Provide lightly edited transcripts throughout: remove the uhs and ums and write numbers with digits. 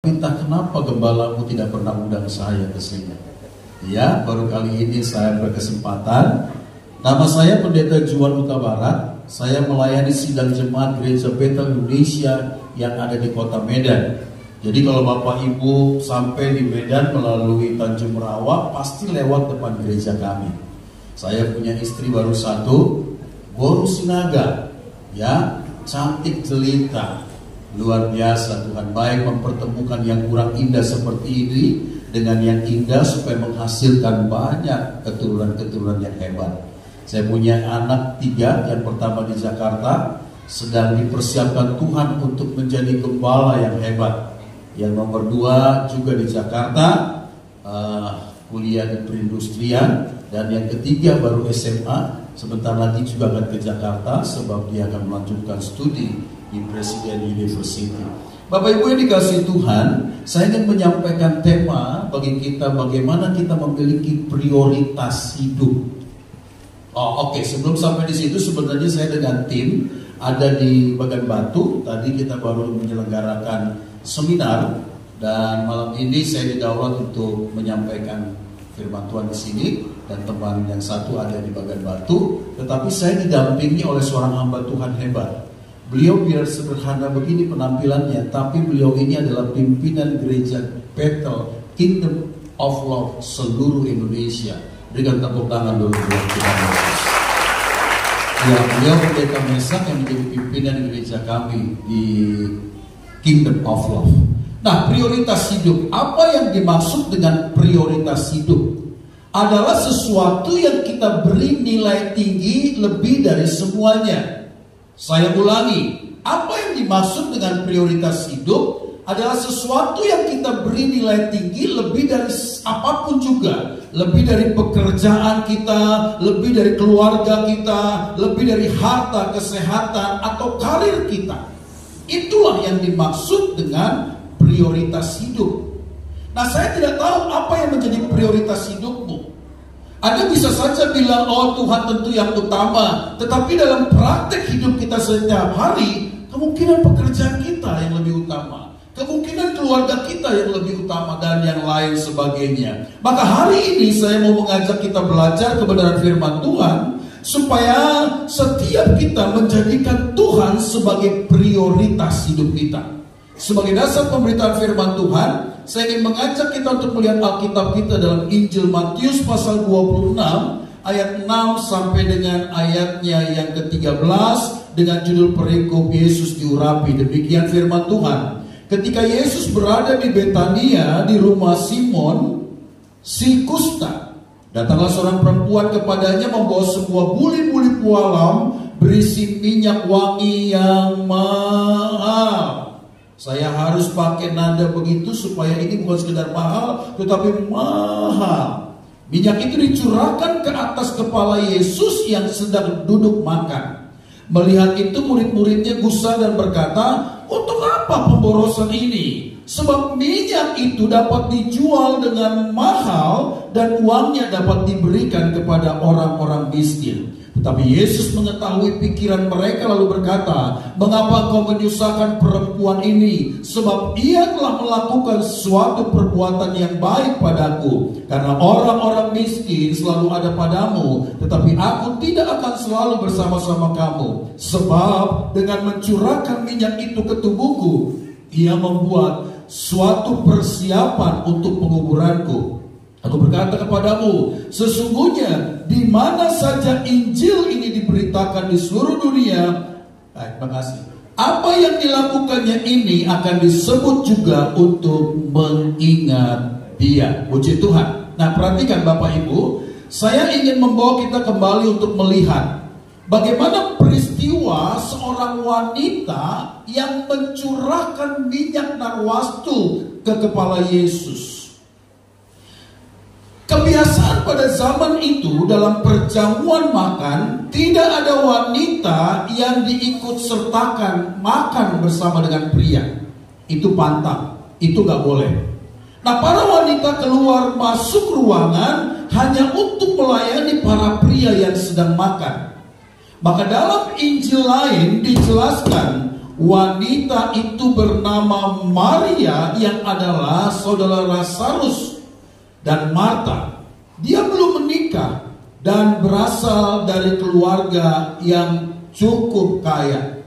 Entah kenapa gembalamu tidak pernah undang saya ke sini. Ya, baru kali ini saya berkesempatan. Nama saya Pendeta Juan Huta Barat. Saya melayani sidang jemaat Gereja Bethel Indonesia yang ada di Kota Medan. Jadi kalau Bapak Ibu sampai di Medan melalui Tanjung Merawa, pasti lewat depan gereja kami. Saya punya istri baru satu, Boru Sinaga, ya, cantik jelita, luar biasa. Tuhan baik mempertemukan yang kurang indah seperti ini dengan yang indah supaya menghasilkan banyak keturunan-keturunan yang hebat. Saya punya anak 3, yang pertama di Jakarta, sedang dipersiapkan Tuhan untuk menjadi gembala yang hebat. Yang nomor 2 juga di Jakarta, kuliah di perindustrian. Dan yang ketiga baru SMA, sebentar lagi juga akan ke Jakarta sebab dia akan melanjutkan studi di Presiden University. Bapak Ibu yang dikasihi Tuhan, saya ingin menyampaikan tema bagi kita bagaimana kita memiliki prioritas hidup. Oke, sebelum sampai di situ sebenarnya saya dengan tim ada di Bagan Batu. Tadi kita baru menyelenggarakan seminar dan malam ini saya didaulat untuk menyampaikan firman Tuhan di sini dan teman yang satu ada di Bagan Batu. Tetapi saya didampingi oleh seorang hamba Tuhan hebat. Beliau biar sederhana begini penampilannya, tapi beliau ini adalah pimpinan gereja Bethel Kingdom of Love seluruh Indonesia. Berikan tepuk tangan dulu buat Tuhan Yesus. Ya, beliau Pendeta Mesak yang menjadi pimpinan gereja kami di Kingdom of Love. Nah, prioritas hidup. Apa yang dimaksud dengan prioritas hidup? Adalah sesuatu yang kita beri nilai tinggi lebih dari semuanya. Saya ulangi, apa yang dimaksud dengan prioritas hidup adalah sesuatu yang kita beri nilai tinggi lebih dari apapun juga. Lebih dari pekerjaan kita, lebih dari keluarga kita, lebih dari harta, kesehatan, atau karir kita. Itulah yang dimaksud dengan prioritas hidup. Nah, saya tidak tahu apa yang menjadi prioritas hidupmu. Anda bisa saja bilang, oh Tuhan tentu yang utama. Tetapi dalam praktek hidup kita setiap hari, kemungkinan pekerjaan kita yang lebih utama, kemungkinan keluarga kita yang lebih utama, dan yang lain sebagainya. Maka hari ini saya mau mengajak kita belajar kebenaran firman Tuhan, supaya setiap kita menjadikan Tuhan sebagai prioritas hidup kita. Sebagai dasar pemberitaan firman Tuhan, saya ingin mengajak kita untuk melihat Alkitab kita dalam Injil Matius pasal 26 ayat 6 sampai dengan ayatnya yang ke-13 dengan judul perikop Yesus diurapi. Demikian firman Tuhan. Ketika Yesus berada di Betania di rumah Simon si kusta, datanglah seorang perempuan kepadanya membawa sebuah buli-buli pualam berisi minyak wangi yang mahal. Saya harus pakai nada begitu supaya ini bukan sekedar mahal, tetapi mahal. Minyak itu dicurahkan ke atas kepala Yesus yang sedang duduk makan. Melihat itu murid-muridnya gusar dan berkata, untuk apa pemborosan ini? Sebab minyak itu dapat dijual dengan mahal dan uangnya dapat diberikan kepada orang-orang miskin. Tetapi Yesus mengetahui pikiran mereka lalu berkata, mengapa kau menyusahkan perempuan ini? Sebab ia telah melakukan suatu perbuatan yang baik padaku. Karena orang-orang miskin selalu ada padamu, tetapi aku tidak akan selalu bersama-sama kamu. Sebab dengan mencurahkan minyak itu ke tubuhku, ia membuat suatu persiapan untuk penguburanku. Aku berkata kepadamu, sesungguhnya di mana saja Injil ini diberitakan di seluruh dunia, terima kasih, apa yang dilakukannya ini akan disebut juga untuk mengingat dia. Puji Tuhan. Nah, perhatikan Bapak Ibu, saya ingin membawa kita kembali untuk melihat bagaimana peristiwa seorang wanita yang mencurahkan minyak narwastu ke kepala Yesus. Kebiasaan pada zaman itu dalam perjamuan makan, tidak ada wanita yang diikut sertakan makan bersama dengan pria. Itu pantang, itu gak boleh. Nah, para wanita keluar masuk ruangan hanya untuk melayani para pria yang sedang makan. Maka dalam Injil lain dijelaskan, wanita itu bernama Maria yang adalah saudara Lazarus dan Marta. Dia belum menikah dan berasal dari keluarga yang cukup kaya.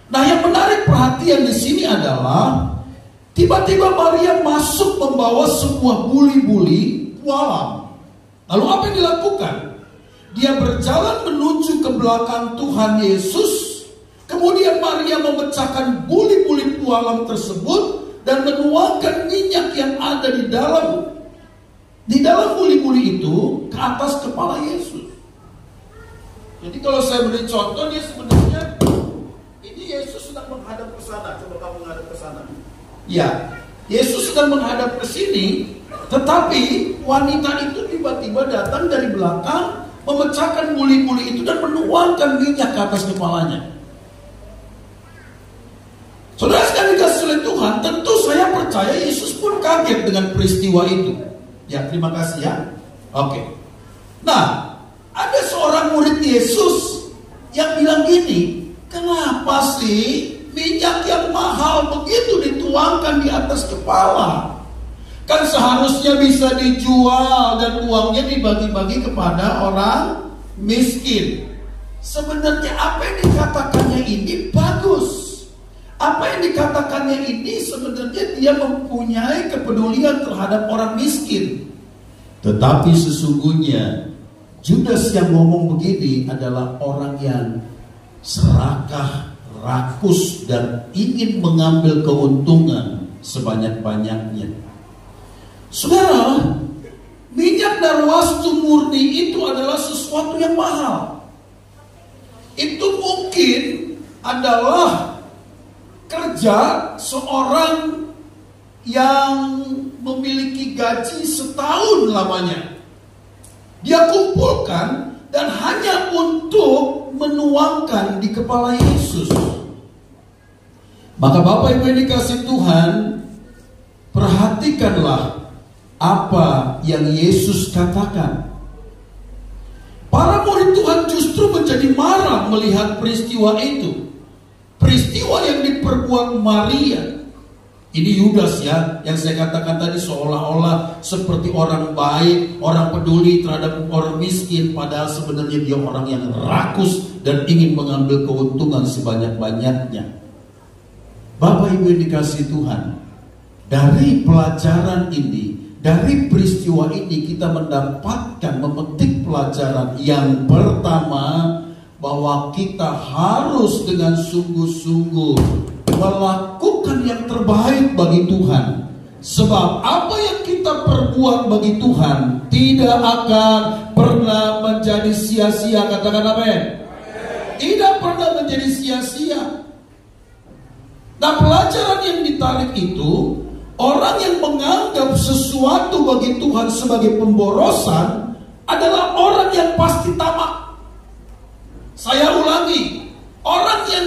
Nah, yang menarik perhatian di sini adalah tiba-tiba Maria masuk membawa sebuah buli-buli pualam. Lalu apa yang dilakukan? Dia berjalan menuju ke belakang Tuhan Yesus. Kemudian Maria memecahkan buli-buli pualam tersebut dan menuangkan minyak yang ada di dalam buli-buli itu ke atas kepala Yesus. Jadi kalau saya beri contoh, dia sebenarnya ini Yesus sedang menghadap ke sana. Coba kamu menghadap ke sana. Ya, Yesus sedang menghadap ke sini, tetapi wanita itu tiba-tiba datang dari belakang, memecahkan buli-buli itu dan menuangkan minyak ke atas kepalanya. Saudara sekali dikasih oleh Tuhan, tentu saya percaya Yesus pun kaget dengan peristiwa itu. Ya, terima kasih ya. Oke. Nah, ada seorang murid Yesus yang bilang gini, kenapa sih minyak yang mahal begitu dituangkan di atas kepala? Kan seharusnya bisa dijual dan uangnya dibagi-bagi kepada orang miskin. Sebenarnya apa yang dikatakannya ini bagus. Apa yang dikatakannya ini sebenarnya dia mempunyai kepedulian terhadap orang miskin. Tetapi sesungguhnya Judas yang ngomong begini adalah orang yang serakah, rakus, dan ingin mengambil keuntungan sebanyak-banyaknya. Saudara, minyak darwastu murni itu adalah sesuatu yang mahal. Itu mungkin adalah kerja seorang yang memiliki gaji setahun lamanya. Dia kumpulkan dan hanya untuk menuangkan di kepala Yesus. Maka Bapak Ibu yang dikasih Tuhan, perhatikanlah apa yang Yesus katakan. Para murid Tuhan justru menjadi marah melihat peristiwa itu. Peristiwa yang diperbuat Maria. Ini Yudas ya, yang saya katakan tadi seolah-olah seperti orang baik, orang peduli terhadap orang miskin, padahal sebenarnya dia orang yang rakus dan ingin mengambil keuntungan sebanyak-banyaknya. Bapak Ibu yang dikasih Tuhan, dari pelajaran ini, dari peristiwa ini kita mendapatkan, memetik pelajaran yang pertama, bahwa kita harus dengan sungguh-sungguh melakukan yang terbaik bagi Tuhan. Sebab apa yang kita perbuat bagi Tuhan tidak akan pernah menjadi sia-sia. Katakan amin. Tidak pernah menjadi sia-sia. Nah, pelajaran yang ditarik itu, orang yang menganggap sesuatu bagi Tuhan sebagai pemborosan adalah orang yang pasti tamak. Saya ulangi, orang yang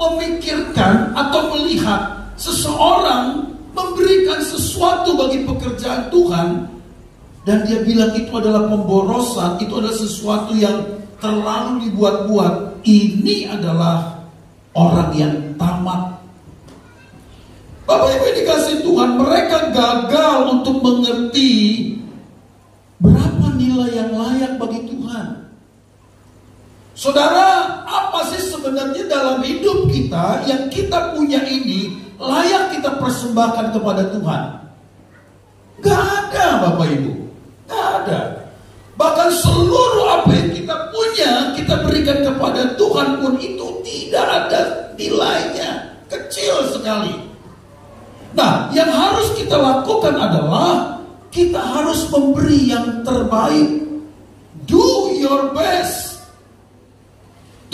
memikirkan atau melihat seseorang memberikan sesuatu bagi pekerjaan Tuhan dan dia bilang itu adalah pemborosan, itu adalah sesuatu yang terlalu dibuat-buat, ini adalah orang yang tamak. Bapak Ibu yang dikasih Tuhan, mereka gagal untuk mengerti berapa nilai yang layak bagi Tuhan. Saudara, apa sih sebenarnya dalam hidup kita yang kita punya ini layak kita persembahkan kepada Tuhan? Gak ada, Bapak Ibu. Gak ada. Bahkan seluruh apa yang kita punya, kita berikan kepada Tuhan pun itu tidak ada nilainya. Kecil sekali. Nah, yang harus kita lakukan adalah kita harus memberi yang terbaik. Do your best.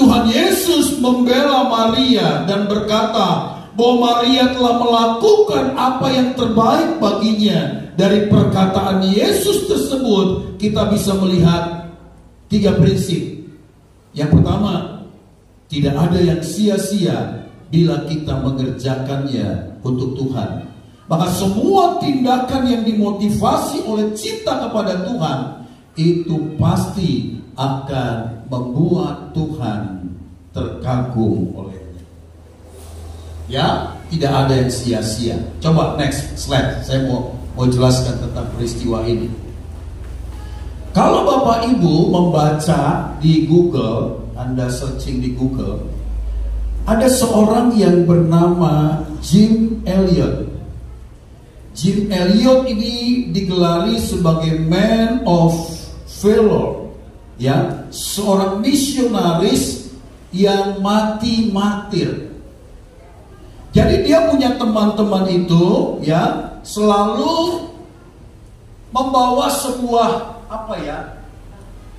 Tuhan Yesus membela Maria dan berkata bahwa Maria telah melakukan apa yang terbaik baginya. Dari perkataan Yesus tersebut kita bisa melihat 3 prinsip. Yang pertama, tidak ada yang sia-sia bila kita mengerjakannya untuk Tuhan. Maka semua tindakan yang dimotivasi oleh cinta kepada Tuhan itu pasti akan membuat Tuhan terkagum olehnya. Ya, tidak ada yang sia-sia. Coba next slide, saya mau jelaskan tentang peristiwa ini. Kalau Bapak Ibu membaca di Google, Anda searching di Google, ada seorang yang bernama Jim Elliot. Jim Elliot ini digelari sebagai Man of Valor, ya, seorang misionaris yang mati martir. Jadi dia punya teman-teman itu, ya, selalu membawa sebuah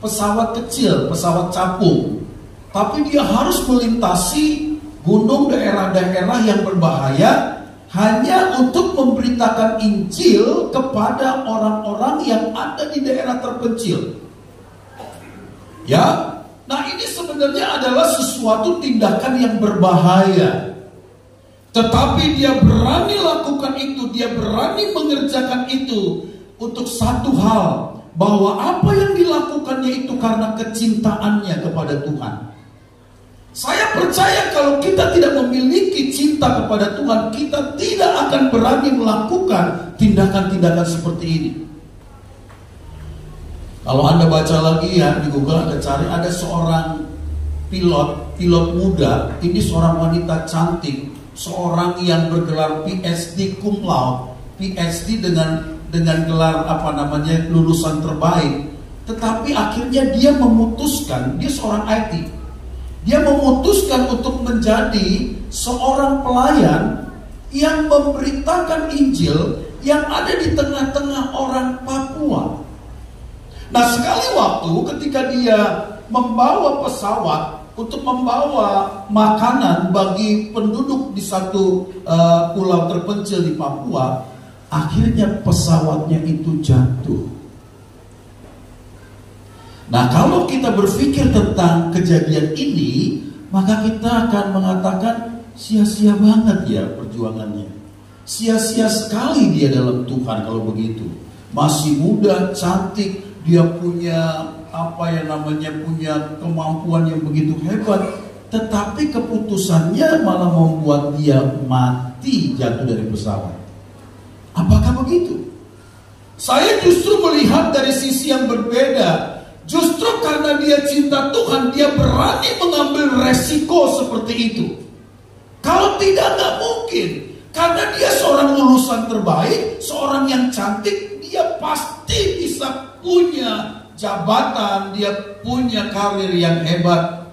pesawat kecil, pesawat capung. Tapi dia harus melintasi gunung, daerah-daerah yang berbahaya hanya untuk memberitakan Injil kepada orang-orang yang ada di daerah terpencil. Ya, nah ini sebenarnya adalah sesuatu tindakan yang berbahaya. Tetapi dia berani lakukan itu, dia berani mengerjakan itu untuk satu hal, bahwa apa yang dilakukannya itu karena kecintaannya kepada Tuhan. Saya percaya kalau kita tidak memiliki cinta kepada Tuhan, kita tidak akan berani melakukan tindakan-tindakan seperti ini. Kalau Anda baca lagi ya di Google, Anda cari, ada seorang pilot muda, ini seorang wanita cantik, seorang yang bergelar PhD cum laude, PhD dengan gelar lulusan terbaik. Tetapi akhirnya dia memutuskan, dia seorang IT, dia memutuskan untuk menjadi seorang pelayan yang memberitakan Injil yang ada di tengah-tengah orang Papua. Nah, sekali waktu ketika dia membawa pesawat untuk membawa makanan bagi penduduk di satu pulau terpencil di Papua, akhirnya pesawatnya itu jatuh. Nah, kalau kita berpikir tentang kejadian ini, maka kita akan mengatakan sia-sia banget ya perjuangannya. Sia-sia sekali dia dalam Tuhan kalau begitu. Masih muda, cantik, dia punya punya kemampuan yang begitu hebat, tetapi keputusannya malah membuat dia mati jatuh dari pesawat. Apakah begitu? Saya justru melihat dari sisi yang berbeda. Justru karena dia cinta Tuhan, dia berani mengambil resiko seperti itu. Kalau tidak, nggak mungkin. Karena dia seorang lulusan terbaik, seorang yang cantik, dia pasti bisa punya jabatan, dia punya karir yang hebat.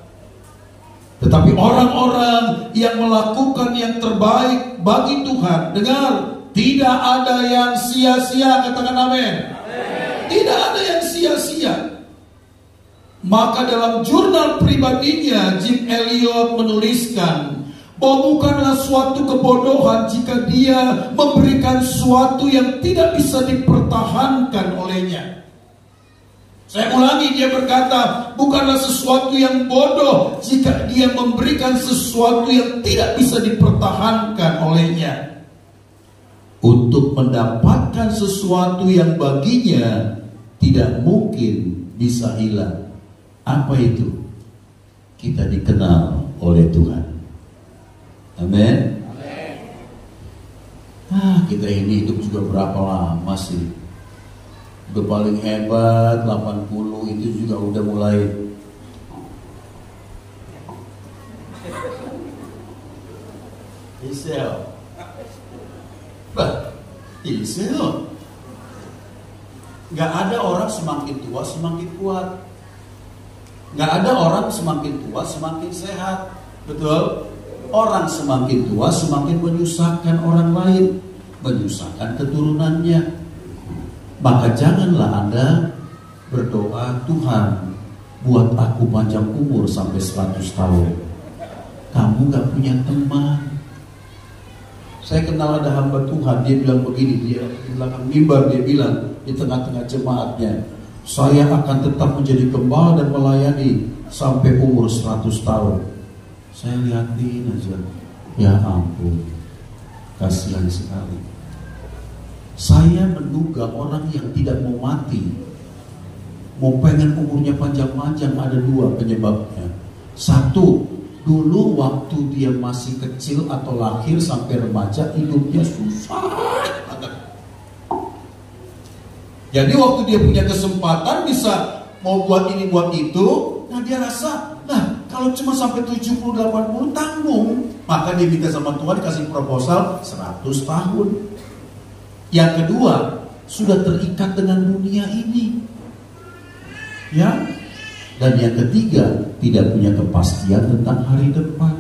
Tetapi orang-orang yang melakukan yang terbaik bagi Tuhan, dengar, tidak ada yang sia-sia, katakan amin. Tidak ada yang sia-sia. Maka dalam jurnal pribadinya, Jim Elliot menuliskan bahwa bukanlah suatu kebodohan jika dia memberikan sesuatu yang tidak bisa dipertahankan olehnya. Saya ulangi, dia berkata, bukanlah sesuatu yang bodoh jika dia memberikan sesuatu yang tidak bisa dipertahankan olehnya. Untuk mendapatkan sesuatu yang baginya tidak mungkin bisa hilang. Apa itu? Kita dikenal oleh Tuhan. Amin. Kita ini hidup juga berapa lama sih? Udah paling hebat 80 itu juga udah mulai Isel. Gak ada orang semakin tua semakin kuat. Gak ada orang semakin tua semakin sehat. Betul? Orang semakin tua semakin menyusahkan orang lain, menyusahkan keturunannya. Maka janganlah Anda berdoa, Tuhan buat aku panjang umur sampai 100 tahun. Kamu gak punya teman. Saya kenal ada hamba Tuhan, dia bilang begini, dia di belakang mimbar, dia bilang di tengah-tengah jemaatnya, saya akan tetap menjadi gembala dan melayani sampai umur 100 tahun. Saya lihatin aja, ya ampun, kasihan sekali. Saya menduga orang yang tidak mau mati, mau pengen umurnya panjang-panjang, ada dua penyebabnya. Satu, Dulu waktu dia masih kecil atau lahir sampai remaja, hidupnya susah banget. Jadi waktu dia punya kesempatan bisa mau buat ini buat itu, nah dia rasa, nah kalau cuma sampai 70-80 tanggung. Maka dia minta sama Tuhan kasih proposal 100 tahun. Yang kedua, sudah terikat dengan dunia ini. Ya. Dan yang ketiga, tidak punya kepastian tentang hari depan.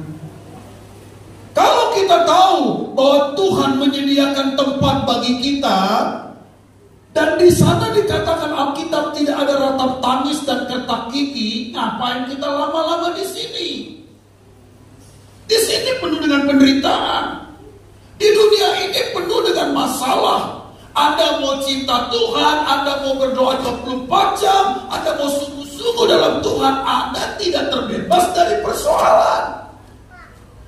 Kalau kita tahu bahwa Tuhan menyediakan tempat bagi kita, dan di sana dikatakan Alkitab tidak ada ratap tangis dan ketak gigi, ngapain kita lama-lama di sini? Di sini penuh dengan penderitaan. Di dunia ini penuh dengan masalah. Anda mau cinta Tuhan, Anda mau berdoa 24 jam, Anda mau sungguh-sungguh dalam Tuhan, Anda tidak terbebas dari persoalan.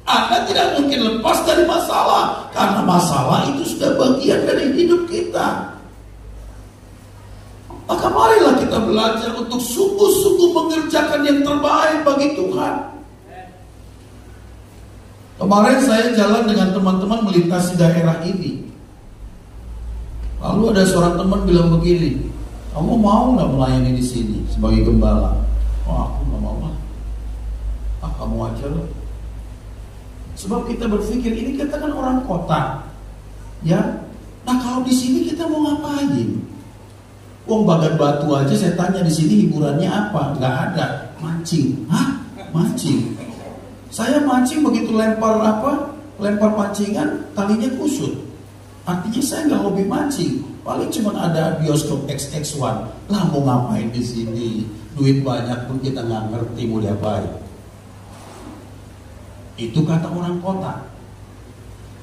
Anda tidak mungkin lepas dari masalah, karena masalah itu sudah bagian dari hidup kita. Maka marilah kita belajar untuk sungguh-sungguh mengerjakan yang terbaik bagi Tuhan. Kemarin saya jalan dengan teman-teman melintasi daerah ini. Lalu ada seorang teman bilang begini, kamu mau nggak melayani di sini sebagai gembala? Oh, aku nggak mau lah. Kamu aja loh. Sebab kita berpikir ini kita kan orang kota, ya. Nah kalau di sini kita mau ngapain? Wong bagan batu aja saya tanya di sini hiburannya apa? Nggak ada. Mancing. Hah? Mancing. Saya mancing begitu lempar pancingan talinya kusut. Artinya saya nggak hobi mancing. Paling cuma ada bioskop XX1. Lah mau ngapain di sini? Duit banyak pun kita nggak ngerti mau diapain. Itu kata orang kota.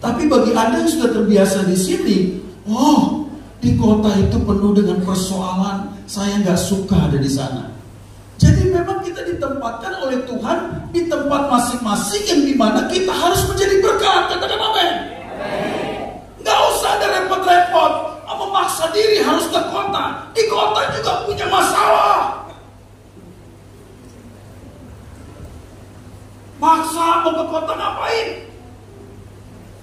Tapi bagi Anda yang sudah terbiasa di sini, oh, di kota itu penuh dengan persoalan. Saya nggak suka ada di sana. Jadi memang kita ditempatkan oleh Tuhan di tempat masing-masing yang dimana kita harus menjadi berkat. Katakan amin. Nggak usah ada repot-repot, memaksa diri harus ke kota. Di kota juga punya masalah. Maksa mau ke kota ngapain?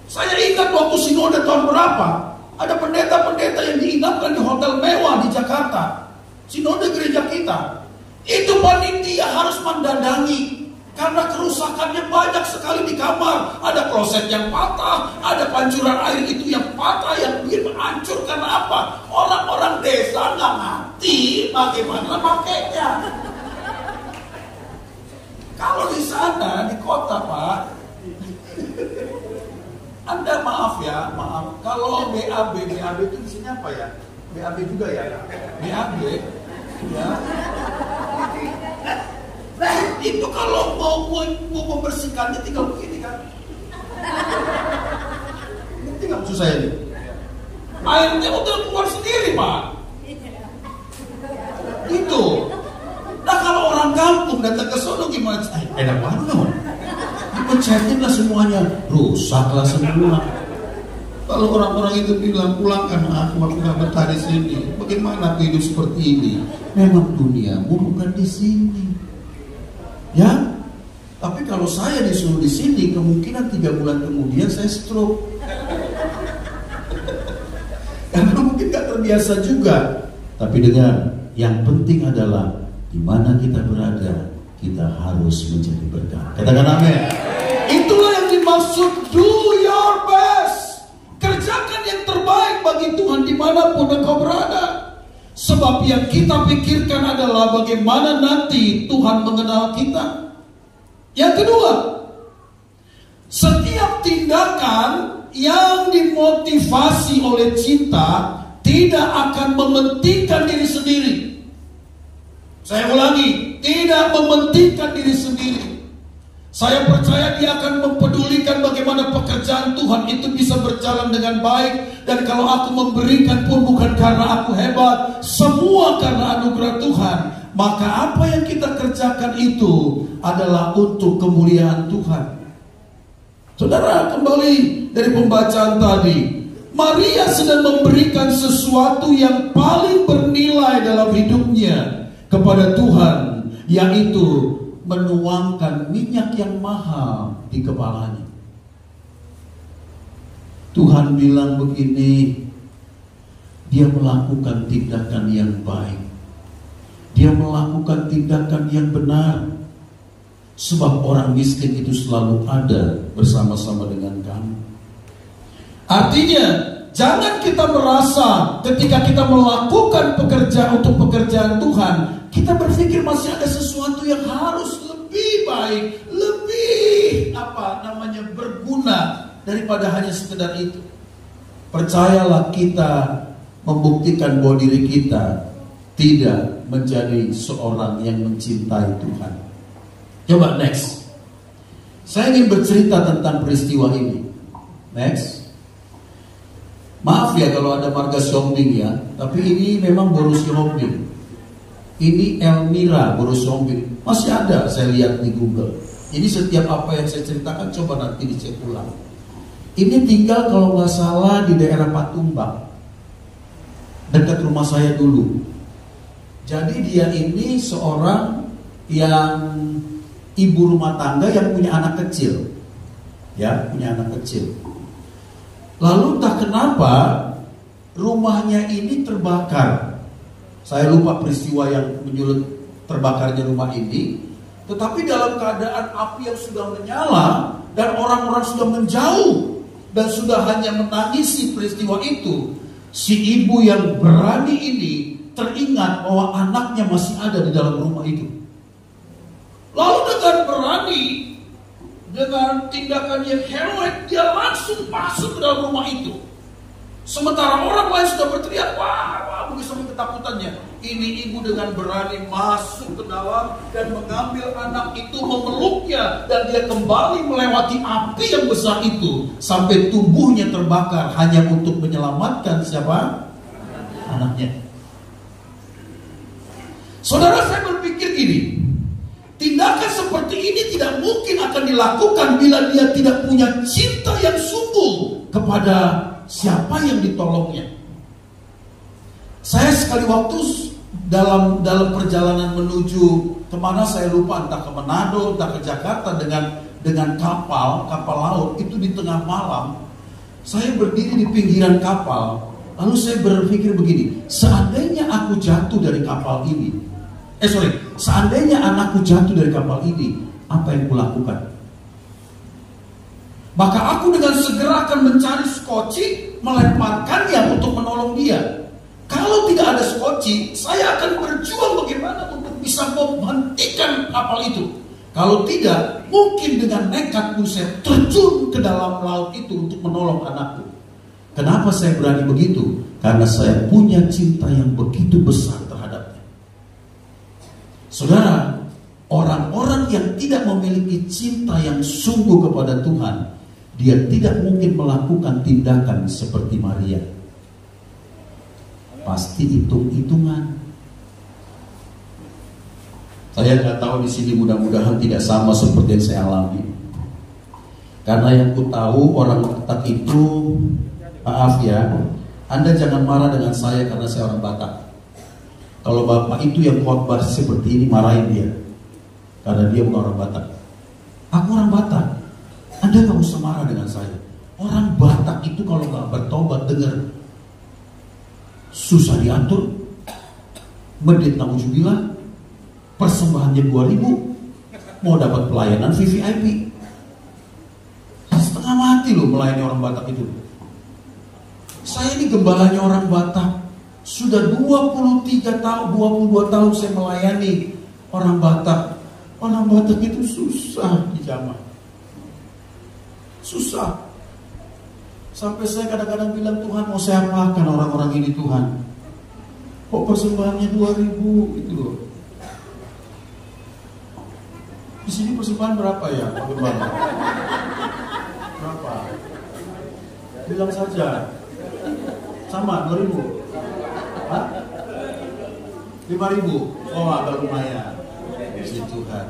Saya ingat waktu sinode tahun berapa, ada pendeta-pendeta yang diinapkan di hotel mewah di Jakarta. Sinode gereja kita. Itu panitia harus mendadangi karena kerusakannya banyak sekali di kamar. Ada kloset yang patah, ada pancuran air itu yang patah, yang bikin hancur. Karena apa? Orang-orang desa nggak ngerti bagaimana pakainya. Kalau di sana di kota Pak, Anda maaf ya, maaf. Kalau BAB itu isinya apa ya? BAB juga ya? BAB ya. Itu kalau mau membersihkannya tinggal begini kan. Ngerti nggak maksud saya ini? Airnya udah keluar sendiri Pak. Itu. Nah kalau orang kampung datang ke sono gimana? Enak banget. Dipencetin lah semuanya, rusaklah semua. Kalau orang-orang itu bilang pulangkan aku nggak betah di sini. Bagaimana aku hidup seperti ini? Memang duniamu bukan di sini. Ya, tapi kalau saya disuruh di sini, kemungkinan 3 bulan kemudian saya stroke. Karena mungkin gak terbiasa juga. Tapi dengar, yang penting adalah di mana kita berada, kita harus menjadi berkat. Katakan amin. Itulah yang dimaksud do your best. Kerjakan yang terbaik bagi Tuhan dimanapun engkau berada. Sebab yang kita pikirkan adalah bagaimana nanti Tuhan mengenal kita. Yang kedua, setiap tindakan yang dimotivasi oleh cinta tidak akan mementingkan diri sendiri. Saya ulangi, tidak mementingkan diri sendiri. Saya percaya dia akan mempedulikan bagaimana pekerjaan Tuhan itu bisa berjalan dengan baik. Dan kalau aku memberikan pun bukan karena aku hebat, semua karena anugerah Tuhan. Maka apa yang kita kerjakan itu adalah untuk kemuliaan Tuhan. Saudara, kembali dari pembacaan tadi, Maria sedang memberikan sesuatu yang paling bernilai dalam hidupnya kepada Tuhan, yaitu menuangkan minyak yang mahal di kepalanya. Tuhan bilang begini, dia melakukan tindakan yang baik. Dia melakukan tindakan yang benar. Sebab orang miskin itu selalu ada bersama-sama dengan kamu. Artinya, jangan kita merasa ketika kita melakukan pekerjaan untuk pekerjaan Tuhan, kita berpikir masih ada sesuatu yang harus lebih baik, lebih berguna daripada hanya sekedar itu. Percayalah, kita membuktikan bahwa diri kita tidak menjadi seorang yang mencintai Tuhan. Coba next. Saya ingin bercerita tentang peristiwa ini. Next. Maaf ya kalau ada marga Siombing ya, tapi ini memang Boru Siombing. Ini Elmira Boru Siombing. Masih ada, saya lihat di Google. Ini setiap apa yang saya ceritakan coba nanti dicek ulang. Ini tinggal kalau nggak salah di daerah Patumbak, dekat rumah saya dulu. Jadi dia ini seorang yang ibu rumah tangga yang punya anak kecil, ya, punya anak kecil. Lalu entah kenapa rumahnya ini terbakar. Saya lupa peristiwa yang menyulut terbakarnya rumah ini. Tetapi dalam keadaan api yang sudah menyala dan orang-orang sudah menjauh dan sudah hanya menangisi peristiwa itu, si ibu yang berani ini teringat bahwa anaknya masih ada di dalam rumah itu. Lalu dengan berani, dengan tindakan yang heroik, dia langsung masuk ke dalam rumah itu. Sementara orang lain sudah berteriak, wah, begitu sampai ketakutannya. Ini ibu dengan berani masuk ke dalam dan mengambil anak itu, memeluknya, dan dia kembali melewati api yang besar itu sampai tubuhnya terbakar hanya untuk menyelamatkan siapa? Anaknya. Saudara, saya berpikir gini, tindakan seperti ini tidak mungkin akan dilakukan bila dia tidak punya cinta yang sungguh kepada siapa yang ditolongnya. Saya sekali waktu dalam perjalanan menuju kemana saya lupa, entah ke Manado, entah ke Jakarta dengan kapal laut itu di tengah malam, saya berdiri di pinggiran kapal, lalu saya berpikir begini, seandainya aku jatuh dari kapal ini, seandainya anakku jatuh dari kapal ini, apa yang kulakukan? Maka aku dengan segera akan mencari skoci, melemparkannya untuk menolong dia. Kalau tidak ada skoci, saya akan berjuang bagaimana untuk bisa menghentikan kapal itu. Kalau tidak, mungkin dengan nekat saya terjun ke dalam laut itu untuk menolong anakku. Kenapa saya berani begitu? Karena saya punya cinta yang begitu besar terhadapnya. Saudara, orang-orang yang tidak memiliki cinta yang sungguh kepada Tuhan, dia tidak mungkin melakukan tindakan seperti Maria. Pasti hitung-hitungan. Saya nggak tahu di sini, mudah-mudahan tidak sama seperti yang saya alami. Karena yang ku tahu orang Batak itu, maaf ya, Anda jangan marah dengan saya karena saya orang Batak. Kalau bapak itu yang khotbah seperti ini, marahin dia, karena dia bukan orang Batak. Aku orang Batak. Anda gak usah marah dengan saya. Orang Batak itu kalau gak bertobat, dengar susah diatur, medit nauzubillah, persembahannya 2.000, mau dapat pelayanan VVIP. Setengah mati loh melayani orang Batak itu. Saya ini gembalanya orang Batak. Sudah 23 tahun, 22 tahun saya melayani orang Batak. Orang Batak itu susah dijamah. Susah. Sampai saya kadang-kadang bilang, Tuhan mau saya apakan orang-orang ini Tuhan? Kok persembahannya 2.000 gitu loh. Di sini persembahan berapa ya Pak Gembala? Berapa? Bilang saja. Sama 2.000? Hah? 5.000? Oh agak lumayan. Puji Tuhan.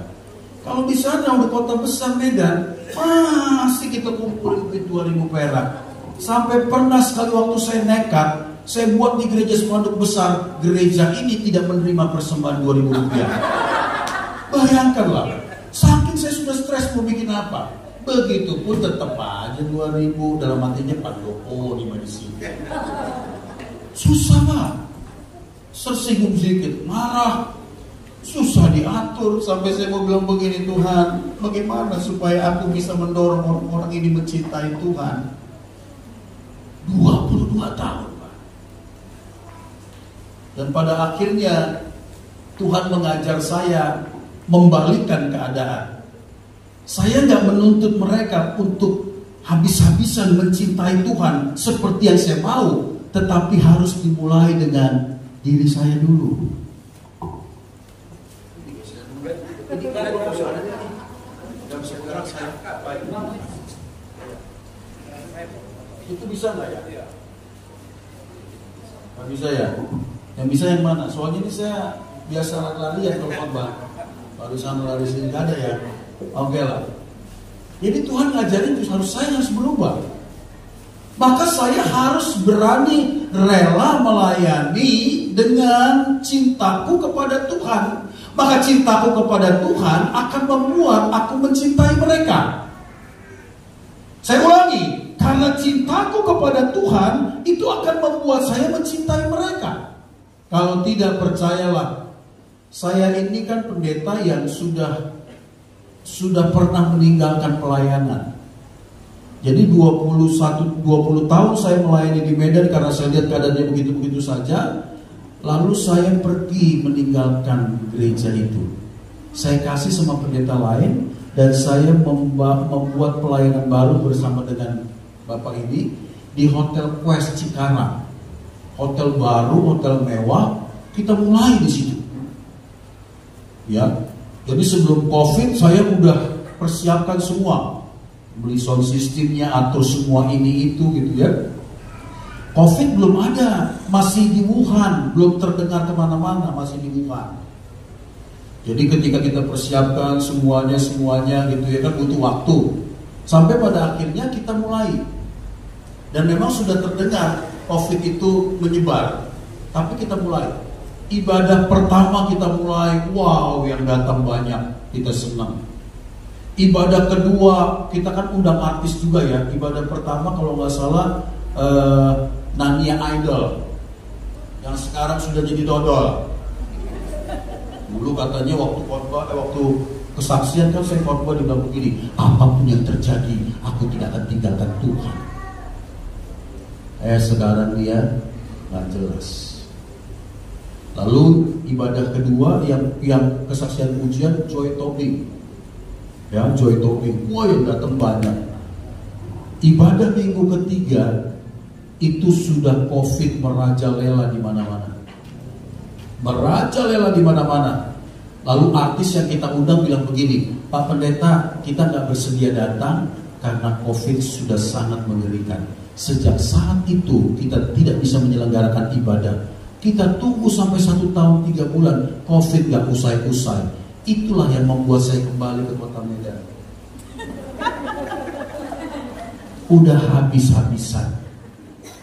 Kalau di sana udah kota besar Medan, masih kita kumpulin duit 2.000 perak. Sampai pernah sekali waktu saya nekat, saya buat di gereja spanduk besar, gereja ini tidak menerima persembahan 2.000 rupiah. Bayangkanlah, saking saya sudah stres mau bikin apa. Begitupun tetap aja 2000 dalam hatinya Pak Joko di sini. Susah Pak. Tersinggung sedikit, marah. Susah diatur. Sampai saya mau bilang begini, Tuhan, bagaimana supaya aku bisa mendorong orang-orang ini mencintai Tuhan. 22 tahun Pak. Dan pada akhirnya Tuhan mengajar saya membalikkan keadaan. Saya nggak menuntut mereka untuk habis-habisan mencintai Tuhan seperti yang saya mau, tetapi harus dimulai dengan diri saya dulu. Itu bisa nggak ya? Nggak bisa ya? Yang bisa yang mana? Soalnya ini saya biasa lari-larian kalau khotbah. Barusan lari sini nggak ada ya. Oke lah. Jadi Tuhan ngajarin saya harus berubah. Maka saya harus berani rela melayani dengan cintaku kepada Tuhan. Maka cintaku kepada Tuhan akan membuat aku mencintai mereka. Saya ulangi, karena cintaku kepada Tuhan itu akan membuat saya mencintai mereka. Kalau tidak, percayalah, saya ini kan pendeta yang sudah pernah meninggalkan pelayanan. Jadi 20 tahun saya melayani di Medan karena saya lihat keadaannya begitu-begitu saja. Lalu saya pergi meninggalkan gereja itu. Saya kasih sama pendeta lain dan saya membuat pelayanan baru bersama dengan Bapak ini di Hotel Quest Cikarang. Hotel baru, hotel mewah, kita mulai di situ. Ya. Jadi sebelum Covid saya udah persiapkan semua, beli sound systemnya, atur semua ini itu gitu ya. Covid belum ada, masih di Wuhan, belum terdengar kemana-mana, masih di Wuhan. Jadi ketika kita persiapkan semuanya gitu ya kan butuh waktu. Sampai pada akhirnya kita mulai. Dan memang sudah terdengar Covid itu menyebar, tapi kita mulai. Ibadah pertama kita mulai, wow, yang datang banyak, kita senang. Ibadah kedua, kita kan undang artis juga ya. Ibadah pertama kalau nggak salah Nania Idol, yang sekarang sudah jadi dodol. Dulu katanya waktu kesaksian kan saya khotbah dibilang begini, apapun yang terjadi, aku tidak akan tinggalkan Tuhan. Sekarang dia nggak jelas. Lalu ibadah kedua yang kesaksian pujian Joy Tobing. Ya, Joy Tobing. Wah, yang datang banyak. Ibadah minggu ketiga itu sudah Covid merajalela di mana-mana. Merajalela di mana-mana. Lalu artis yang kita undang bilang begini, Pak Pendeta, kita nggak bersedia datang karena Covid sudah sangat mengerikan. Sejak saat itu kita tidak bisa menyelenggarakan ibadah. Kita tunggu sampai 1 tahun 3 bulan, Covid gak usai-usai. Itulah yang membuat saya kembali ke kota Medan. Udah habis-habisan,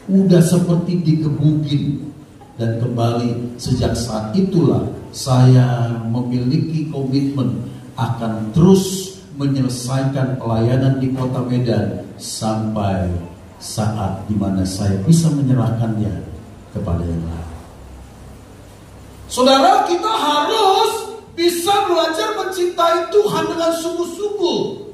udah seperti digebugin. Dan kembali sejak saat itulah saya memiliki komitmen akan terus menyelesaikan pelayanan di kota Medan sampai saat dimana saya bisa menyerahkannya kepada yang lain. Saudara, kita harus bisa belajar mencintai Tuhan dengan sungguh-sungguh.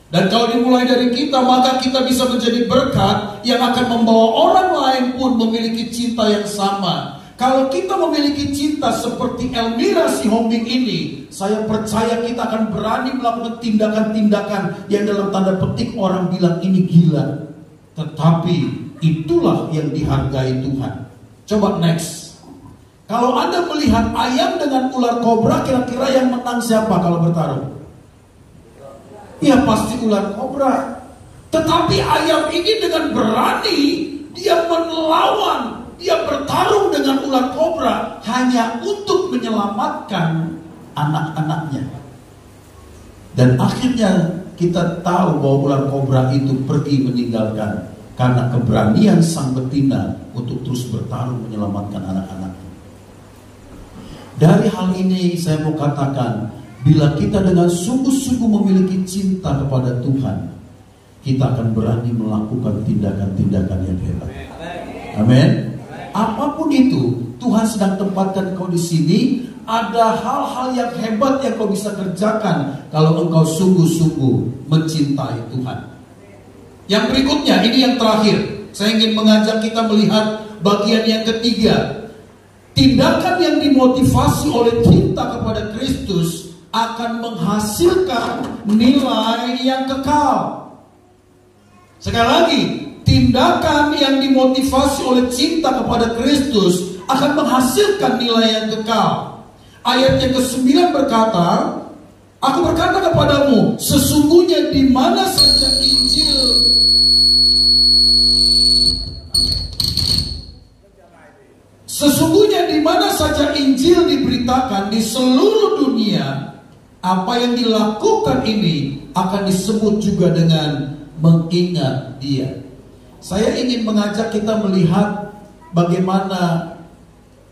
Dan kalau dimulai dari kita, maka kita bisa menjadi berkat yang akan membawa orang lain pun memiliki cinta yang sama. Kalau kita memiliki cinta seperti Elmira Sihombing ini, saya percaya kita akan berani melakukan tindakan-tindakan yang dalam tanda petik orang bilang ini gila. Tetapi itulah yang dihargai Tuhan. Coba next. Kalau Anda melihat ayam dengan ular kobra, kira-kira yang menang siapa kalau bertarung? Ya pasti ular kobra. Tetapi ayam ini dengan berani, dia melawan, dia bertarung dengan ular kobra hanya untuk menyelamatkan anak-anaknya. Dan akhirnya kita tahu bahwa ular kobra itu pergi meninggalkan karena keberanian sang betina untuk terus bertarung menyelamatkan anak-anaknya. Dari hal ini saya mau katakan Bila kita dengan sungguh-sungguh memiliki cinta kepada Tuhan, kita akan berani melakukan tindakan-tindakan yang hebat. Amin. Apapun itu, Tuhan sedang tempatkan kau di sini. Ada hal-hal yang hebat yang kau bisa kerjakan kalau engkau sungguh-sungguh mencintai Tuhan. Yang berikutnya, ini yang terakhir. Saya ingin mengajak kita melihat bagian yang ketiga. Tindakan yang dimotivasi oleh cinta kepada Kristus akan menghasilkan nilai yang kekal. Sekali lagi, tindakan yang dimotivasi oleh cinta kepada Kristus akan menghasilkan nilai yang kekal. Ayat yang ke-9 berkata, aku berkata kepadamu, sesungguhnya di mana saja Injil diberitakan di seluruh dunia, apa yang dilakukan ini akan disebut juga dengan mengingat Dia. Saya ingin mengajak kita melihat bagaimana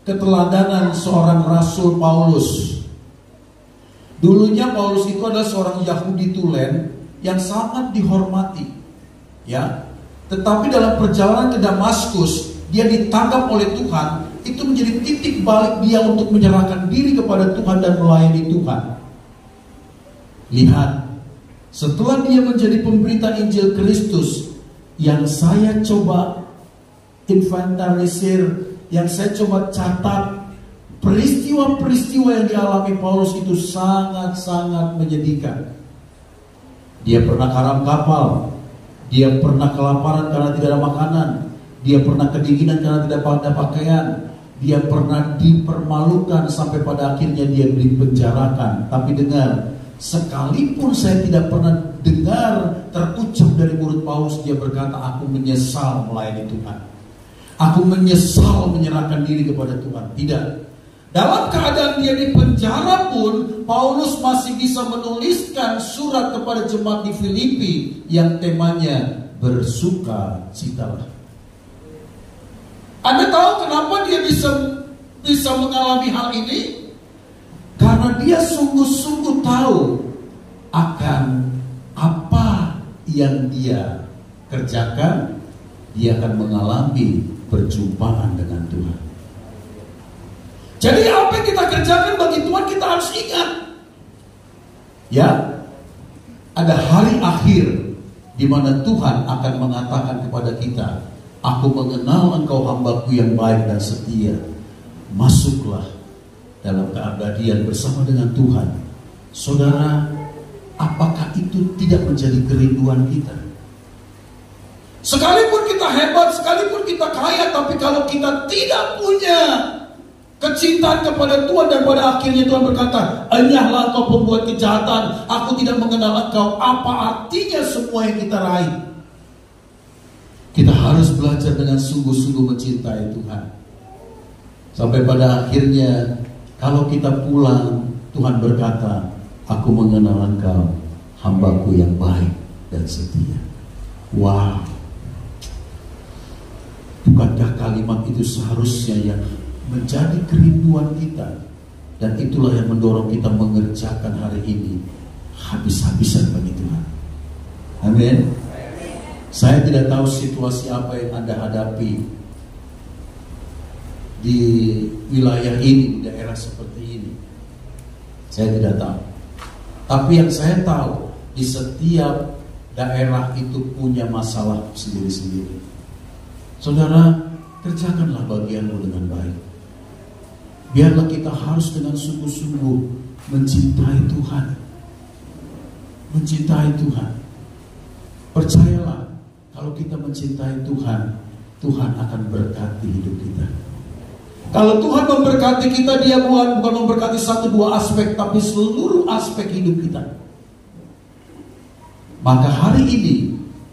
keteladanan seorang Rasul Paulus. Dulunya Paulus itu adalah seorang Yahudi tulen yang sangat dihormati, ya. Tetapi dalam perjalanan ke Damaskus, dia ditangkap oleh Tuhan. Itu menjadi titik balik dia untuk menyerahkan diri kepada Tuhan dan melayani Tuhan. Lihat, setelah dia menjadi pemberita Injil Kristus, yang saya coba inventarisir, yang saya coba catat, peristiwa-peristiwa yang dialami Paulus itu sangat-sangat menyedihkan. Dia pernah karam kapal, dia pernah kelaparan karena tidak ada makanan, dia pernah kedinginan karena tidak ada pakaian, dia pernah dipermalukan sampai pada akhirnya dia dipenjarakan. Tapi dengar, sekalipun saya tidak pernah dengar terucap dari mulut Paulus dia berkata, aku menyesal melayani Tuhan, aku menyesal menyerahkan diri kepada Tuhan. Tidak. Dalam keadaan dia di penjara pun, Paulus masih bisa menuliskan surat kepada jemaat di Filipi yang temanya bersukacitalah. Anda tahu kenapa dia bisa mengalami hal ini? Karena dia sungguh-sungguh tahu akan apa yang dia kerjakan, dia akan mengalami perjumpaan dengan Tuhan. Jadi apa yang kita kerjakan bagi Tuhan kita harus ingat, ya, ada hari akhir di mana Tuhan akan mengatakan kepada kita, aku mengenal engkau hambaku yang baik dan setia, masuklah dalam keabadian bersama dengan Tuhan. Saudara, apakah itu tidak menjadi kerinduan kita? Sekalipun kita hebat, sekalipun kita kaya, tapi kalau kita tidak punya kecintaan kepada Tuhan, dan pada akhirnya Tuhan berkata, enyahlah kau pembuat kejahatan, aku tidak mengenal engkau. Apa artinya semua yang kita raih? Kita harus belajar dengan sungguh-sungguh mencintai Tuhan. Sampai pada akhirnya kalau kita pulang, Tuhan berkata, aku mengenal engkau, hambaku yang baik dan setia. Wow. Bukankah kalimat itu seharusnya yang menjadi kerinduan kita? Dan itulah yang mendorong kita mengerjakan hari ini habis-habisan bagi Tuhan. Amin. Saya tidak tahu situasi apa yang Anda hadapi di wilayah ini, di daerah seperti ini. Saya tidak tahu. Tapi yang saya tahu, di setiap daerah itu punya masalah sendiri-sendiri. Saudara, kerjakanlah bagianmu dengan baik. Biarlah kita harus dengan sungguh-sungguh mencintai Tuhan. Mencintai Tuhan. Percayalah, kalau kita mencintai Tuhan, Tuhan akan berkati hidup kita. Kalau Tuhan memberkati kita, Dia bukan memberkati satu dua aspek, tapi seluruh aspek hidup kita. Maka hari ini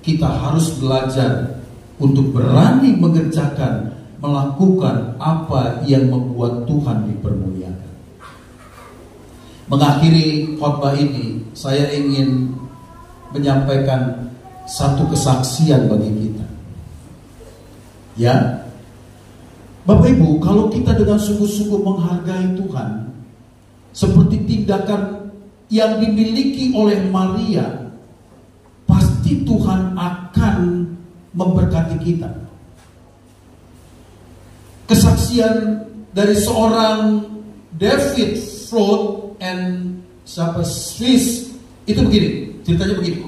kita harus belajar untuk berani mengerjakan, melakukan apa yang membuat Tuhan dipermuliakan. Mengakhiri khotbah ini, saya ingin menyampaikan satu kesaksian bagi kita. Ya, Bapak Ibu, kalau kita dengan sungguh-sungguh menghargai Tuhan, seperti tindakan yang dimiliki oleh Maria, pasti Tuhan akan memberkati kita. Kesaksian dari seorang David Flood and Swiss itu begini, ceritanya begini.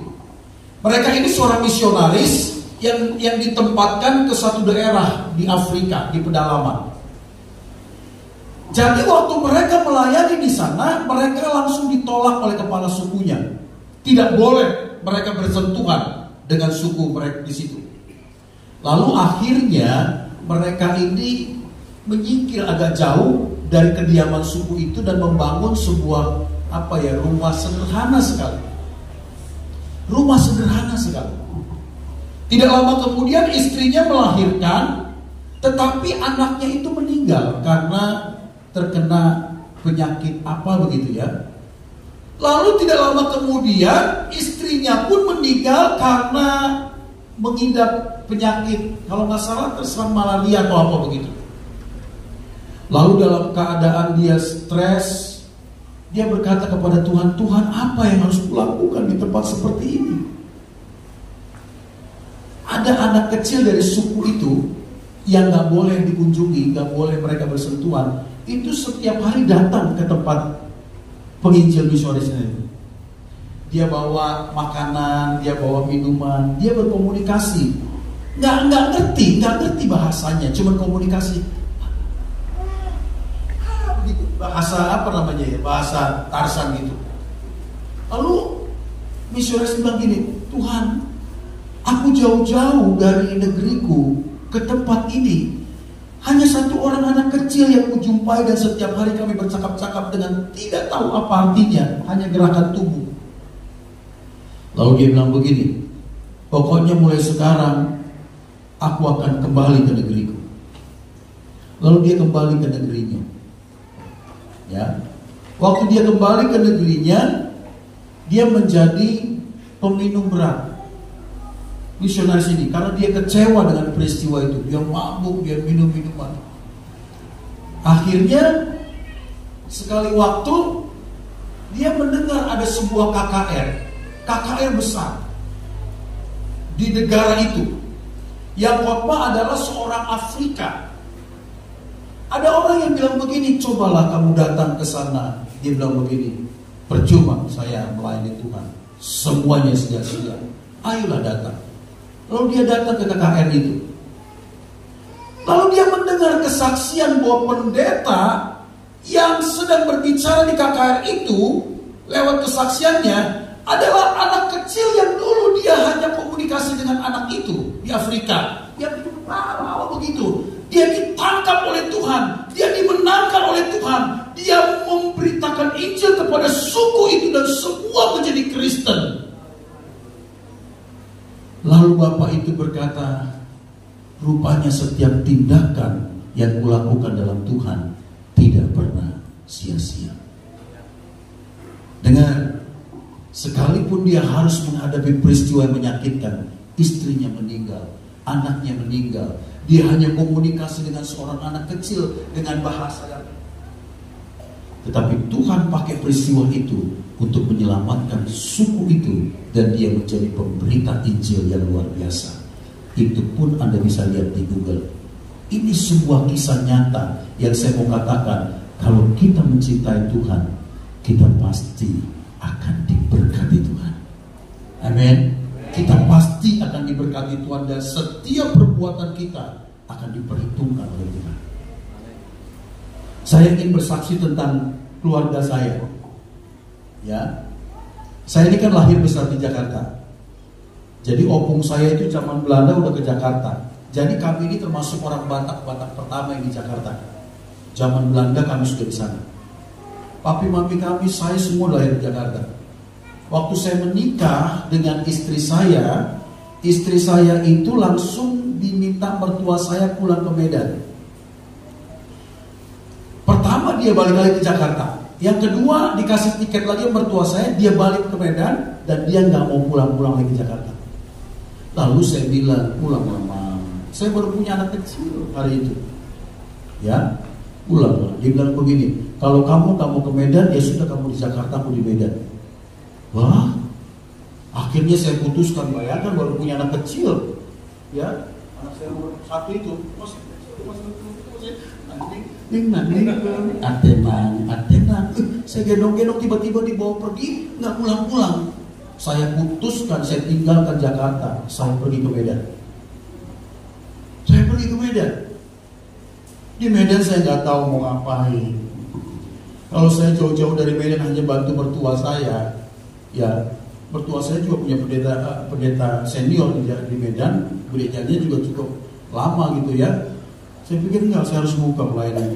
Mereka ini seorang misionaris yang ditempatkan ke satu daerah di Afrika, di pedalaman. Jadi waktu mereka melayani di sana, mereka langsung ditolak oleh kepala sukunya. Tidak boleh mereka bersentuhan dengan suku mereka di situ. Lalu akhirnya mereka ini menyingkir agak jauh dari kediaman suku itu dan membangun sebuah rumah sederhana sekali. Rumah sederhana sekali. Tidak lama kemudian istrinya melahirkan, tetapi anaknya itu meninggal karena terkena penyakit apa begitu ya. Lalu tidak lama kemudian istrinya pun meninggal karena mengidap penyakit, kalau nggak salah terserang malaria atau apa begitu. Lalu dalam keadaan dia stres, dia berkata kepada Tuhan, Tuhan apa yang harus kulakukan di tempat seperti ini? Ada anak kecil dari suku itu yang gak boleh dikunjungi, gak boleh mereka bersentuhan. Itu setiap hari datang ke tempat penginjil misionarisnya itu. Dia bawa makanan, dia bawa minuman, dia berkomunikasi. Nggak ngerti bahasanya, cuma komunikasi. Bahasa bahasa Tarsan gitu. Lalu misionaris bilang gini, Tuhan, aku jauh-jauh dari negeriku ke tempat ini. Hanya satu orang anak kecil yang kujumpai dan setiap hari kami bercakap-cakap dengan tidak tahu apa artinya, hanya gerakan tubuh. Lalu dia bilang begini, pokoknya mulai sekarang aku akan kembali ke negeriku. Lalu dia kembali ke negerinya. Ya, waktu dia kembali ke negerinya, dia menjadi peminum berat. Misionaris ini, karena dia kecewa dengan peristiwa itu, dia mabuk, dia minum minuman. Akhirnya sekali waktu dia mendengar ada sebuah KKR besar di negara itu. Yang khotbah adalah seorang Afrika. Ada orang yang bilang begini, cobalah kamu datang ke sana. Dia bilang begini, percuma saya melayani Tuhan, semuanya sia-sia. Ayolah datang. Lalu dia datang ke KKR itu. Lalu dia mendengar kesaksian bahwa pendeta yang sedang berbicara di KKR itu, lewat kesaksiannya, adalah anak kecil yang dulu dia hanya komunikasi dengan anak itu di Afrika. Yang itu begitu. Dia ditangkap oleh Tuhan, dia dimenangkan oleh Tuhan, dia memberitakan Injil kepada suku itu dan semua menjadi Kristen. Lalu bapak itu berkata, rupanya setiap tindakan yang kulakukan dalam Tuhan tidak pernah sia-sia. Dengar, sekalipun dia harus menghadapi peristiwa yang menyakitkan, istrinya meninggal, anaknya meninggal, dia hanya komunikasi dengan seorang anak kecil dengan bahasa yang, tetapi Tuhan pakai peristiwa itu untuk menyelamatkan suku itu, dan dia menjadi pemberita Injil yang luar biasa. Itu pun Anda bisa lihat di Google. Ini sebuah kisah nyata yang saya mau katakan, kalau kita mencintai Tuhan, kita pasti akan diberkati Tuhan. Amin. Kita pasti akan diberkati Tuhan, dan setiap perbuatan kita akan diperhitungkan oleh Tuhan. Saya ingin bersaksi tentang keluarga saya. Ya, saya ini kan lahir besar di Jakarta. Jadi opung saya itu zaman Belanda udah ke Jakarta. Jadi kami ini termasuk orang Batak pertama yang di Jakarta. Zaman Belanda kami sudah di sana. Papi mami kami, saya semua lahir di Jakarta. Waktu saya menikah dengan istri saya itu langsung diminta mertua saya pulang ke Medan. Pertama dia balik lagi ke Jakarta. Yang kedua dikasih tiket lagi mertua saya, dia balik ke Medan dan dia nggak mau pulang lagi ke Jakarta. Lalu saya bilang, pulang mama. Saya baru punya anak kecil hari itu. Ya, pulang. Dia bilang begini, kalau kamu ke Medan, ya sudah kamu di Jakarta, aku di Medan. Wah, akhirnya saya putuskan, bayangkan baru punya anak kecil, ya, anak saya nomor 1 itu masih Atenang. Saya gendong-gendong, tiba-tiba dibawa pergi, nggak pulang-pulang. Saya putuskan, saya tinggalkan Jakarta, saya pergi ke Medan. Di Medan saya nggak tahu mau ngapain. Kalau saya jauh-jauh dari Medan hanya bantu mertua saya, ya mertua saya juga punya pendeta senior di Medan, gerejanya juga cukup lama gitu ya. Saya pikir enggak, saya harus buka pelayanan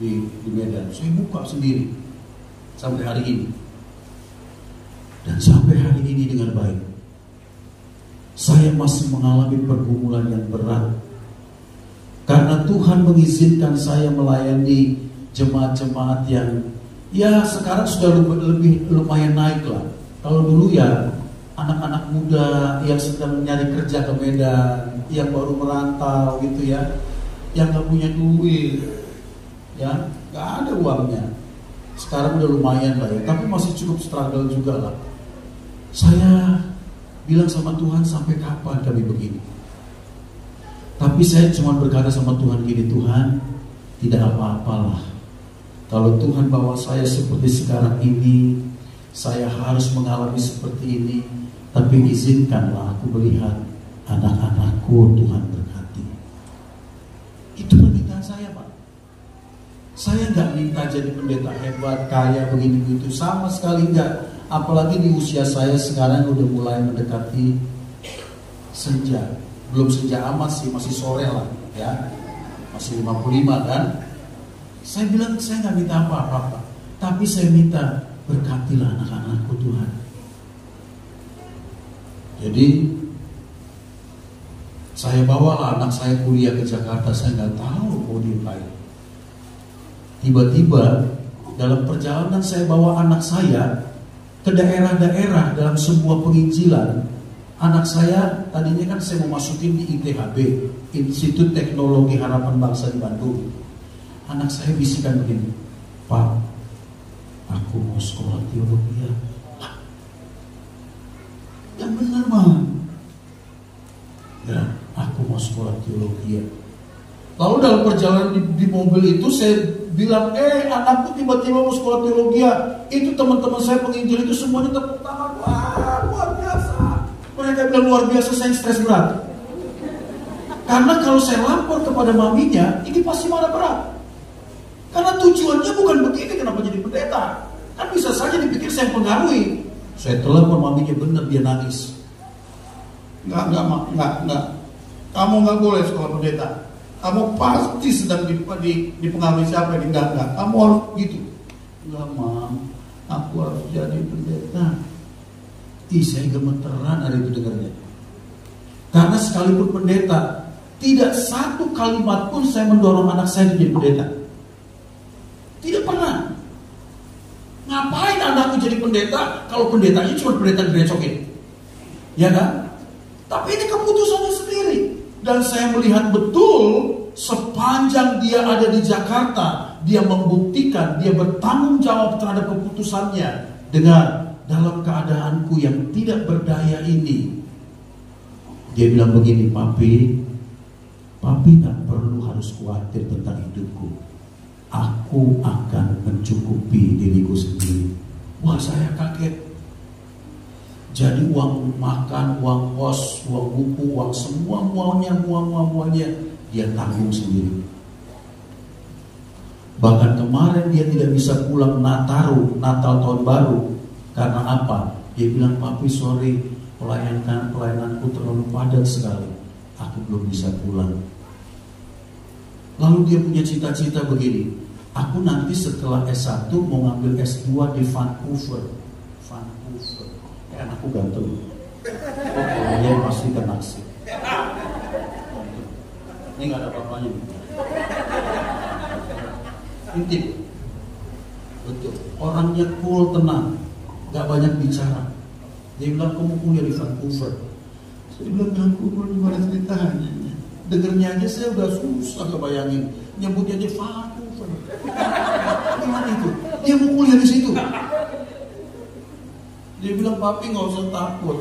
di Medan. Saya buka sendiri sampai hari ini. Dan sampai hari ini dengan baik. Saya masih mengalami pergumulan yang berat. Karena Tuhan mengizinkan saya melayani jemaat-jemaat yang ya sekarang sudah lebih lumayan naik lah. Kalau dulu ya anak-anak muda yang sedang mencari kerja ke Medan, yang baru merantau gitu ya, yang gak punya duit, ya gak ada uangnya. Sekarang udah lumayan lah ya, tapi masih cukup struggle juga lah. Saya bilang sama Tuhan, sampai kapan kami begini? Tapi saya cuma berkata sama Tuhan gini, Tuhan, tidak apa-apalah. Kalau Tuhan bawa saya seperti sekarang ini, saya harus mengalami seperti ini, tapi izinkanlah aku melihat anak-anakku Tuhan berkati. Itu permintaan saya, Pak. Saya nggak minta jadi pendeta hebat, kaya, begini-begitu, sama sekali nggak. Apalagi di usia saya sekarang udah mulai mendekati senja. Belum senja amat sih, masih sore lah ya. Masih 55 kan. Saya bilang saya nggak minta apa-apa, tapi saya minta berkatilah anak-anakku Tuhan. Jadi saya bawalah anak saya kuliah ke Jakarta, saya nggak tahu mau diapain. Tiba-tiba dalam perjalanan saya bawa anak saya ke daerah-daerah dalam sebuah penginjilan. Anak saya tadinya kan saya mau masukin di ITHB, Institut Teknologi Harapan Bangsa di Bandung. Anak saya bisikan begini, Pak, aku mau sekolah teologi ya. Yang benar Bang. Ya, aku mau sekolah teologi ya. Lalu dalam perjalanan di mobil itu saya bilang, anakku tiba-tiba mau sekolah teologi ya. Itu teman-teman saya penginjil itu semuanya tepuk tangan. Wah, luar biasa. Mereka bilang luar biasa, saya stres berat. Karena kalau saya lapor kepada maminya, ini pasti marah berat. Karena tujuannya bukan begini, kenapa jadi pendeta? Kan bisa saja dipikir saya pengaruhi. Saya telepon maminya, benar dia nangis. Enggak. Kamu nggak boleh sekolah pendeta. Kamu pasti sedang dipengaruhi siapa ini? Enggak. Kamu harus gitu. Enggak, Mam. Aku harus jadi pendeta. Saya gemeteran hari itu dengarnya. Karena sekalipun pendeta, tidak satu kalimat pun saya mendorong anak saya menjadi pendeta. Tidak pernah. Ngapain anakku jadi pendeta kalau pendetanya cuma pendeta direcokin? Ya kan? Tapi ini keputusannya sendiri. Dan saya melihat betul sepanjang dia ada di Jakarta, dia membuktikan, dia bertanggung jawab terhadap keputusannya dengan dalam keadaanku yang tidak berdaya ini. Dia bilang begini, Papi tak perlu harus khawatir tentang hidupku. Aku akan mencukupi diriku sendiri. Wah, saya kaget. Jadi uang makan, uang kos, uang buku, uang semua muanya dia tanggung sendiri. Bahkan kemarin dia tidak bisa pulang Natal tahun baru. Karena apa? Dia bilang, Papi sorry, pelayananku terlalu padat sekali. Aku belum bisa pulang. Lalu dia punya cita-cita begini, aku nanti setelah S1 mau ngambil S2 di Vancouver. Anakku ganteng. Dia pasti kenaksir. Ini gak ada apa-apanya. Intip. Betul. Orangnya cool, tenang, gak banyak bicara. Dia bilang, kamu kuliah di Vancouver. Saya bilang, Vancouver gimana ceritanya? Dengernya aja saya udah susah kebayangin. Nyebutnya dia Vancouver. Gimana itu? Dia mau kuliah di situ. Dia bilang, papi nggak usah takut.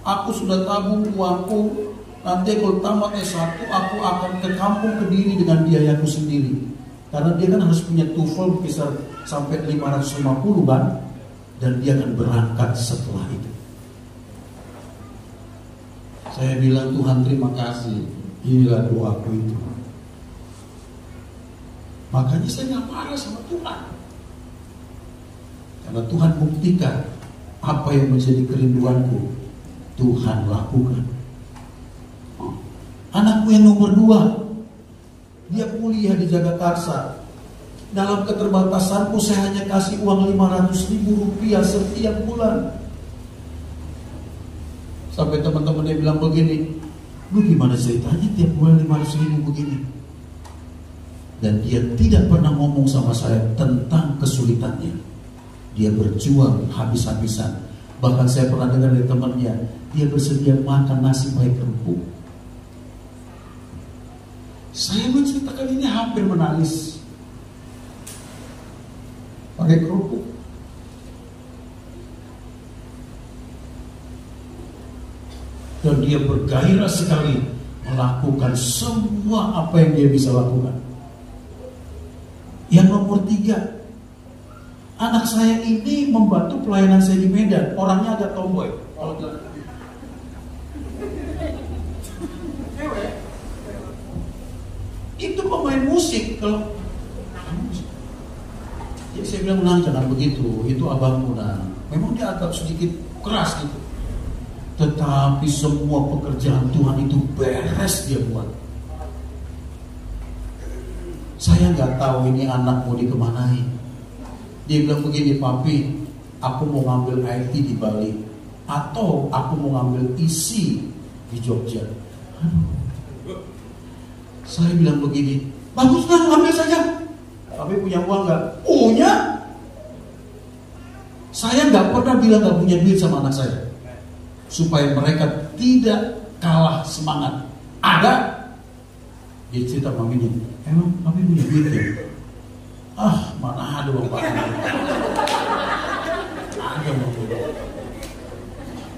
Aku sudah tabung uangku. Nanti kalau tamat S1, aku akan ke kampung Kediri dengan biayaku sendiri. Karena dia kan harus punya TOEFL bisa sampai 550 kan. Dan dia akan berangkat setelah itu. Saya bilang, Tuhan terima kasih. Inilah doaku itu. Makanya saya gak marah sama Tuhan. Karena Tuhan buktikan apa yang menjadi kerinduanku, Tuhan lakukan. Anakku yang nomor 2, dia kuliah di Jagakarsa. Dalam keterbatasanku saya hanya kasih uang 500.000 rupiah setiap bulan. Sampai teman-teman dia bilang begini, lu gimana ceritanya tiap bulan 500.000 begini? Dan dia tidak pernah ngomong sama saya tentang kesulitannya. Dia berjuang habis-habisan. Bahkan saya pernah dengar dari temannya, dia bersedia makan nasi pakai kerupuk. Saya menceritakan ini hampir menangis. Pakai kerupuk. Dan dia bergairah sekali melakukan semua apa yang dia bisa lakukan. Yang nomor 3, anak saya ini membantu pelayanan saya di Medan. Orangnya agak tomboy. Itu pemain musik. Kalau jadi saya bilang, Nang jangan begitu, itu abangmu Nang. Memang dia agak sedikit keras gitu. Tetapi semua pekerjaan Tuhan itu beres dia buat. Saya nggak tahu ini anak mau dikemanain. Dia bilang begini, papi, aku mau ngambil IT di Bali, atau aku mau ngambil isi di Jogja. Saya bilang begini, bagus Nang, ambil saja. Tapi punya uang nggak? Punya. Saya nggak pernah bilang nggak punya duit sama anak saya, supaya mereka tidak kalah semangat. Ada. Dia cerita maminya, emang papi punya duit ya? Ah, mana ada bapak. Ada bapak.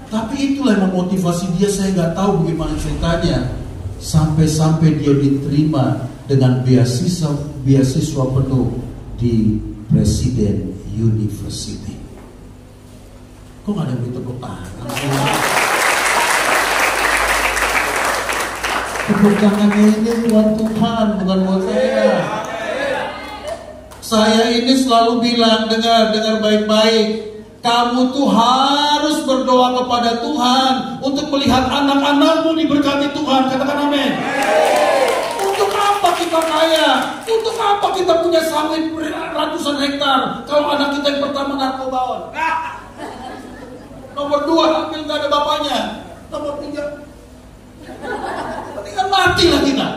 Tapi itulah yang memotivasi dia. Saya nggak tahu bagaimana ceritanya. Sampai-sampai dia diterima dengan beasiswa penuh di Presiden University. Kok nggak ada yang tepuk tangan? Tepuk tangannya ini buat Tuhan, bukan buat saya. Saya ini selalu bilang, dengar baik-baik. Kamu tuh harus berdoa kepada Tuhan untuk melihat anak-anakmu diberkati Tuhan. Katakan amin. Untuk apa kita kaya? Untuk apa kita punya sawit ratusan hektar kalau anak kita yang pertama narkobawan? Nomor 2 hamil gak ada bapaknya. Nomor 3 tinggal matilah kita.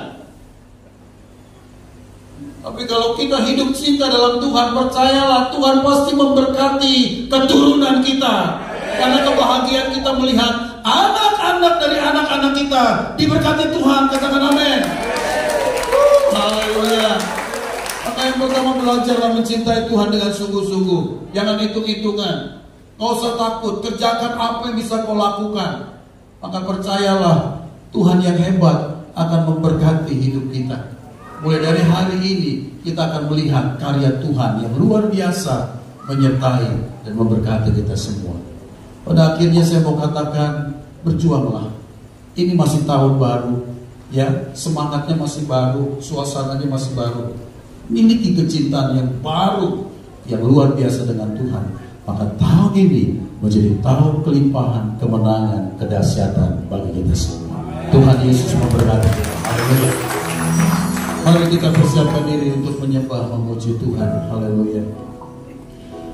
Tapi kalau kita hidup cinta dalam Tuhan, percayalah Tuhan pasti memberkati keturunan kita. Karena kebahagiaan kita melihat anak-anak dari anak-anak kita diberkati Tuhan. Katakan amin. Haleluya. Maka yang pertama, belajarlah mencintai Tuhan dengan sungguh-sungguh. Jangan hitung-hitungan. Gak usah takut, kerjakan apa yang bisa kau lakukan. Maka percayalah Tuhan yang hebat akan memberkati hidup kita. Mulai dari hari ini kita akan melihat karya Tuhan yang luar biasa menyertai dan memberkati kita semua. Pada akhirnya saya mau katakan, berjuanglah. Ini masih tahun baru, ya, semangatnya masih baru, suasananya masih baru. Miliki kecintaan yang baru, yang luar biasa dengan Tuhan. Maka tahun ini menjadi tahun kelimpahan, kemenangan, kedahsyatan bagi kita semua. Tuhan Yesus memberkati kita. Haleluya. Mari kita persiapkan diri untuk menyembah, memuji Tuhan. Haleluya.